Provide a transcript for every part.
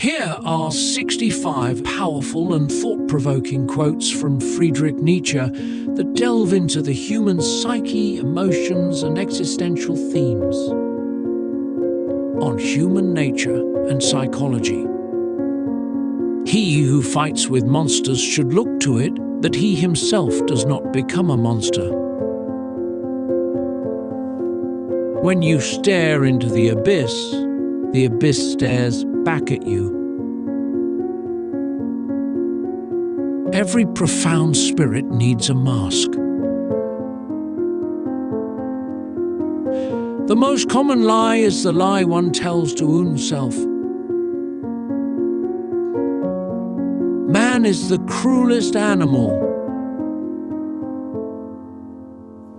Here are 65 powerful and thought-provoking quotes from Friedrich Nietzsche that delve into the human psyche, emotions, and existential themes on human nature and psychology. He who fights with monsters should look to it that he himself does not become a monster. When you stare into the abyss stares back at you. Every profound spirit needs a mask. The most common lie is the lie one tells to oneself. Man is the cruelest animal.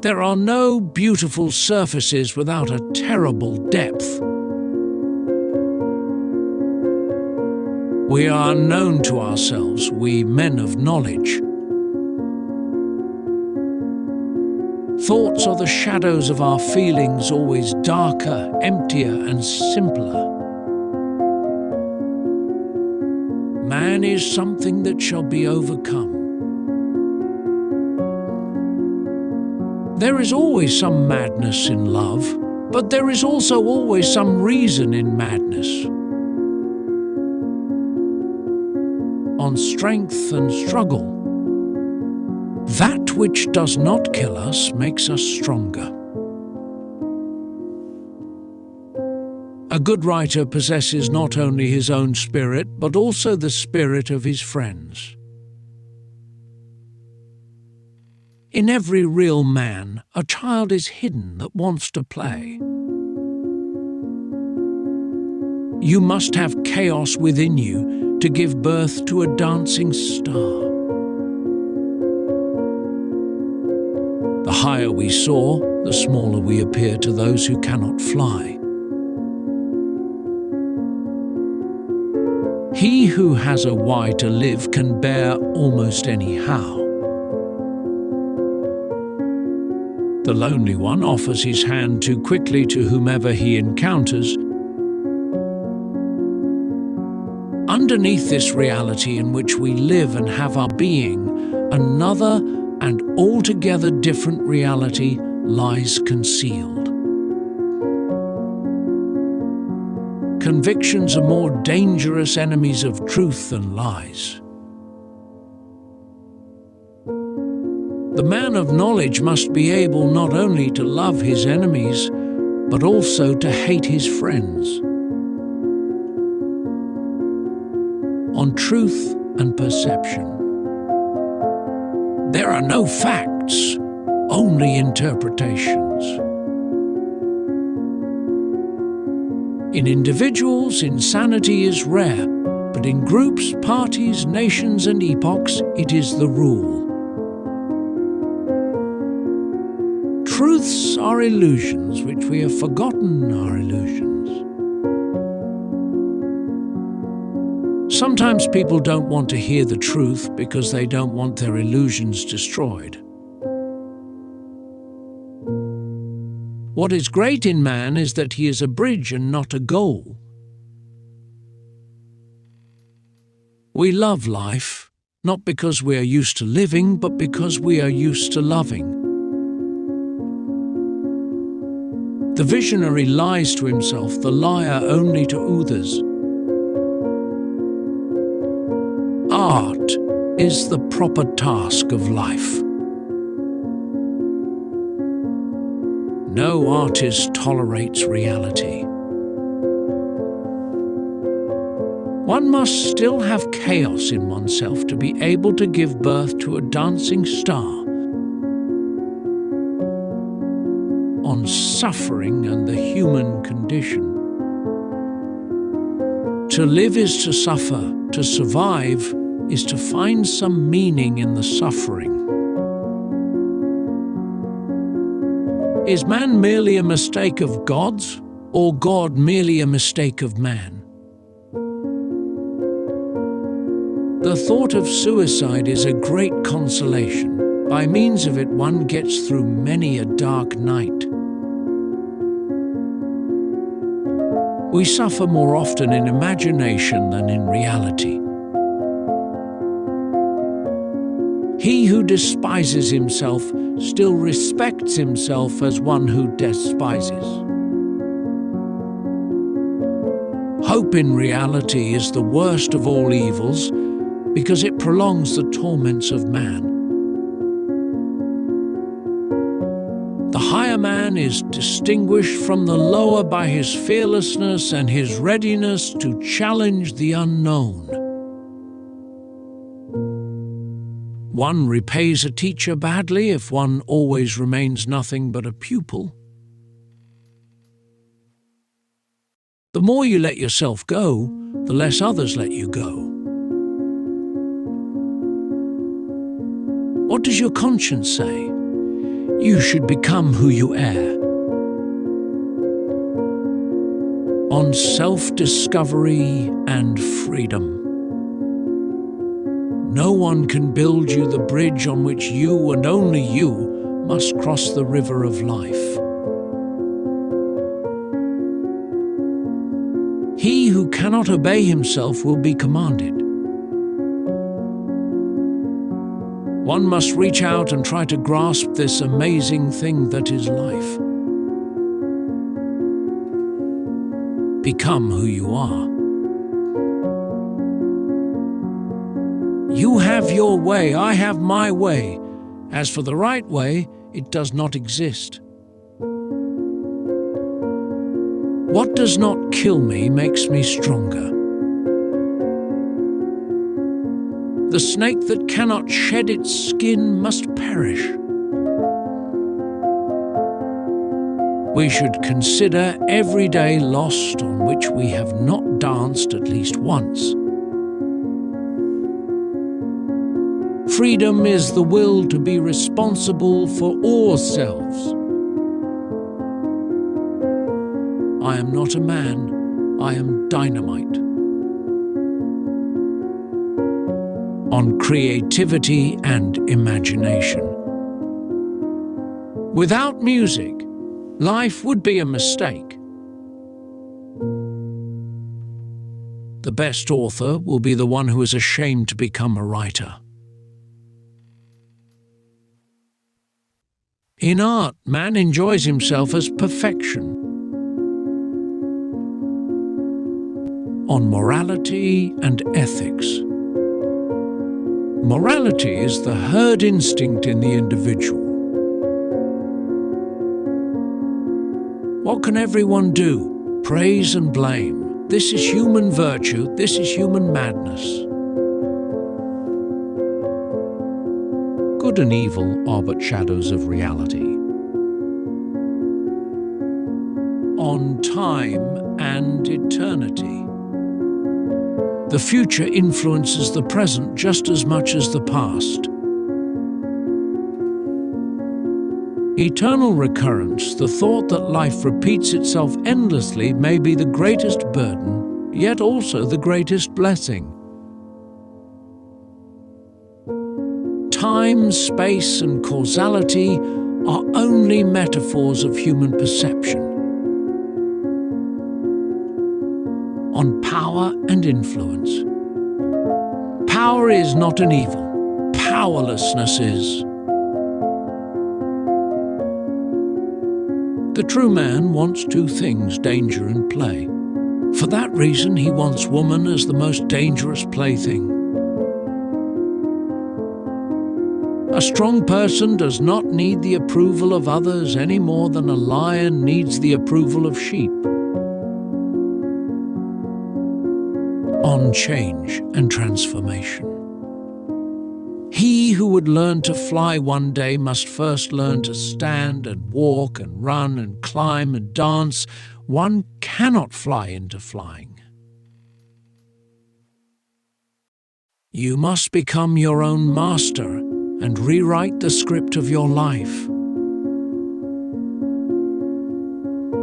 There are no beautiful surfaces without a terrible depth. We are unknown to ourselves, we men of knowledge. Thoughts are the shadows of our feelings, always darker, emptier, and simpler. Man is something that shall be overcome. There is always some madness in love, but there is also always some reason in madness. On strength and struggle. That which does not kill us makes us stronger. A good writer possesses not only his own spirit, but also the spirit of his friends. In every real man, a child is hidden that wants to play. You must have chaos within you to give birth to a dancing star. The higher we soar, the smaller we appear to those who cannot fly. He who has a why to live can bear almost any how. The lonely one offers his hand too quickly to whomever he encounters. Underneath this reality in which we live and have our being, another and altogether different reality lies concealed. Convictions are more dangerous enemies of truth than lies. The man of knowledge must be able not only to love his enemies, but also to hate his friends. On truth and perception. There are no facts, only interpretations. In individuals, insanity is rare, but in groups, parties, nations, and epochs, it is the rule. Truths are illusions which we have forgotten are illusions. Sometimes people don't want to hear the truth because they don't want their illusions destroyed. What is great in man is that he is a bridge and not a goal. We love life, not because we are used to living, but because we are used to loving. The visionary lies to himself, the liar only to others. Art is the proper task of life. No artist tolerates reality. One must still have chaos in oneself to be able to give birth to a dancing star. On suffering and the human condition. To live is to suffer, to survive is to find some meaning in the suffering. Is man merely a mistake of God's, or God merely a mistake of man? The thought of suicide is a great consolation. By means of it, one gets through many a dark night. We suffer more often in imagination than in reality. He who despises himself still respects himself as one who despises. Hope in reality is the worst of all evils because it prolongs the torments of man. The higher man is distinguished from the lower by his fearlessness and his readiness to challenge the unknown. One repays a teacher badly if one always remains nothing but a pupil. The more you let yourself go, the less others let you go. What does your conscience say? You should become who you are. On self-discovery and freedom. No one can build you the bridge on which you and only you must cross the river of life. He who cannot obey himself will be commanded. One must reach out and try to grasp this amazing thing that is life. Become who you are. You have your way, I have my way. As for the right way, it does not exist. What does not kill me makes me stronger. The snake that cannot shed its skin must perish. We should consider every day lost on which we have not danced at least once. Freedom is the will to be responsible for ourselves. I am not a man, I am dynamite. On creativity and imagination. Without music, life would be a mistake. The best author will be the one who is ashamed to become a writer. In art, man enjoys himself as perfection. On morality and ethics. Morality is the herd instinct in the individual. What can everyone do? Praise and blame. This is human virtue, this is human madness. Good and evil are but shadows of reality. On time and eternity. The future influences the present just as much as the past. Eternal recurrence, the thought that life repeats itself endlessly, may be the greatest burden, yet also the greatest blessing. Time, space, and causality are only metaphors of human perception. On power and influence. Power is not an evil. Powerlessness is. The true man wants two things, danger and play. For that reason, he wants woman as the most dangerous plaything. A strong person does not need the approval of others any more than a lion needs the approval of sheep. On change and transformation. He who would learn to fly one day must first learn to stand and walk and run and climb and dance. One cannot fly into flying. You must become your own master and rewrite the script of your life.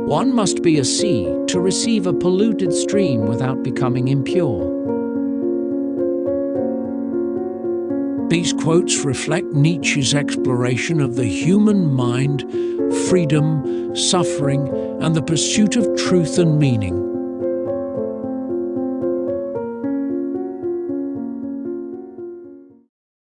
One must be a sea to receive a polluted stream without becoming impure. These quotes reflect Nietzsche's exploration of the human mind, freedom, suffering, and the pursuit of truth and meaning.